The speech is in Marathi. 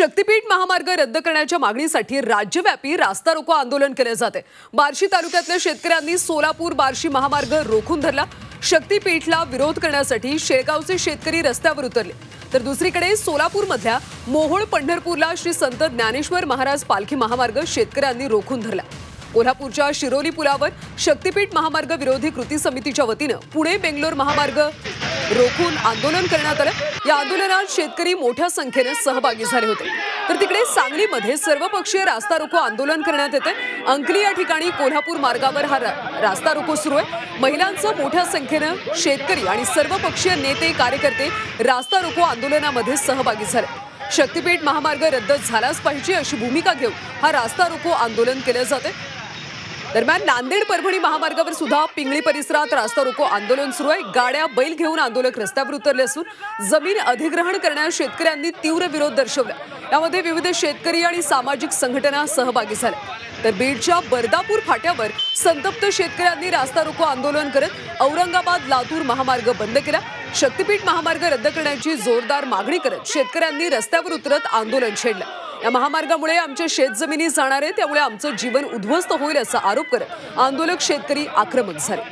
शक्तीपीठ महामार्ग रद्द करण्याच्या मागणीसाठी राज्यव्यापी रास्ता रोको आंदोलन केले जाते। बार्शी तालुक्यातल्या शेतकऱ्यांनी सोलापूर बार्शी महामार्ग रोखून धरला। शक्तीपीठला विरोध करण्यासाठी शेळगावचे शेतकरी रस्त्यावर उतरले, तर दुसरीकडे सोलापूरमधल्या मोहोळ पंढरपूरला श्री संत ज्ञानेश्वर महाराज पालखी महामार्ग शेतकऱ्यांनी रोखून धरला। कोल्हापूरच्या शिरोली पुलावर शक्तीपीठ महामार्ग विरोधी कृती समितीच्या वतीने पुणे बेंगलोर महामार्ग रोखून आंदोलन करण्यात आले। या आंदोलनात शेतकरी मोठ्या संख्येने सहभागी झाले होते। तर तिकडे सांगलीमध्ये सर्वपक्षीय रास्ता रोको आंदोलन करण्यात येते। अंकली या ठिकाणी कोल्हापूर मार्गावर हा रास्ता रोको सुरू आहे। महिलांचं मोठ्या संख्येने शेतकरी आणि सर्वपक्षीय नेते कार्यकर्ते रास्ता रोको आंदोलनामध्ये सहभागी झाले। शक्तीपीठ महामार्ग रद्द झालाच पाहिजे अशी भूमिका घेऊन हा रास्ता रोको आंदोलन केले जाते। दरम्यान नांदेड परभणी महामार्गावर सुद्धा पिंगळी परिसरात रास्ता रोको आंदोलन सुरू आहे। गाड्या बैल घेऊन आंदोलक रस्त्यावर उतरले असून जमीन अधिग्रहण करण्यास शेतकऱ्यांनी तीव्र विरोध दर्शवला। यामध्ये विविध शेतकरी आणि सामाजिक संघटना सहभागी झाल्या। तर बीडच्या बर्दापूर फाट्यावर संतप्त शेतकऱ्यांनी रास्ता रोको आंदोलन करत औरंगाबाद लातूर महामार्ग बंद केला। शक्तीपीठ महामार्ग रद्द करण्याची जोरदार मागणी करत शेतकऱ्यांनी रस्त्यावर उतरत आंदोलन छेडलं। या महामार्गामुळे आमच्या शेतजमिनी जाणार आहे, त्यामुळे आमचं जीवन उद्ध्वस्त होईल असा आरोप करत आंदोलक शेतकरी आक्रमक झाले।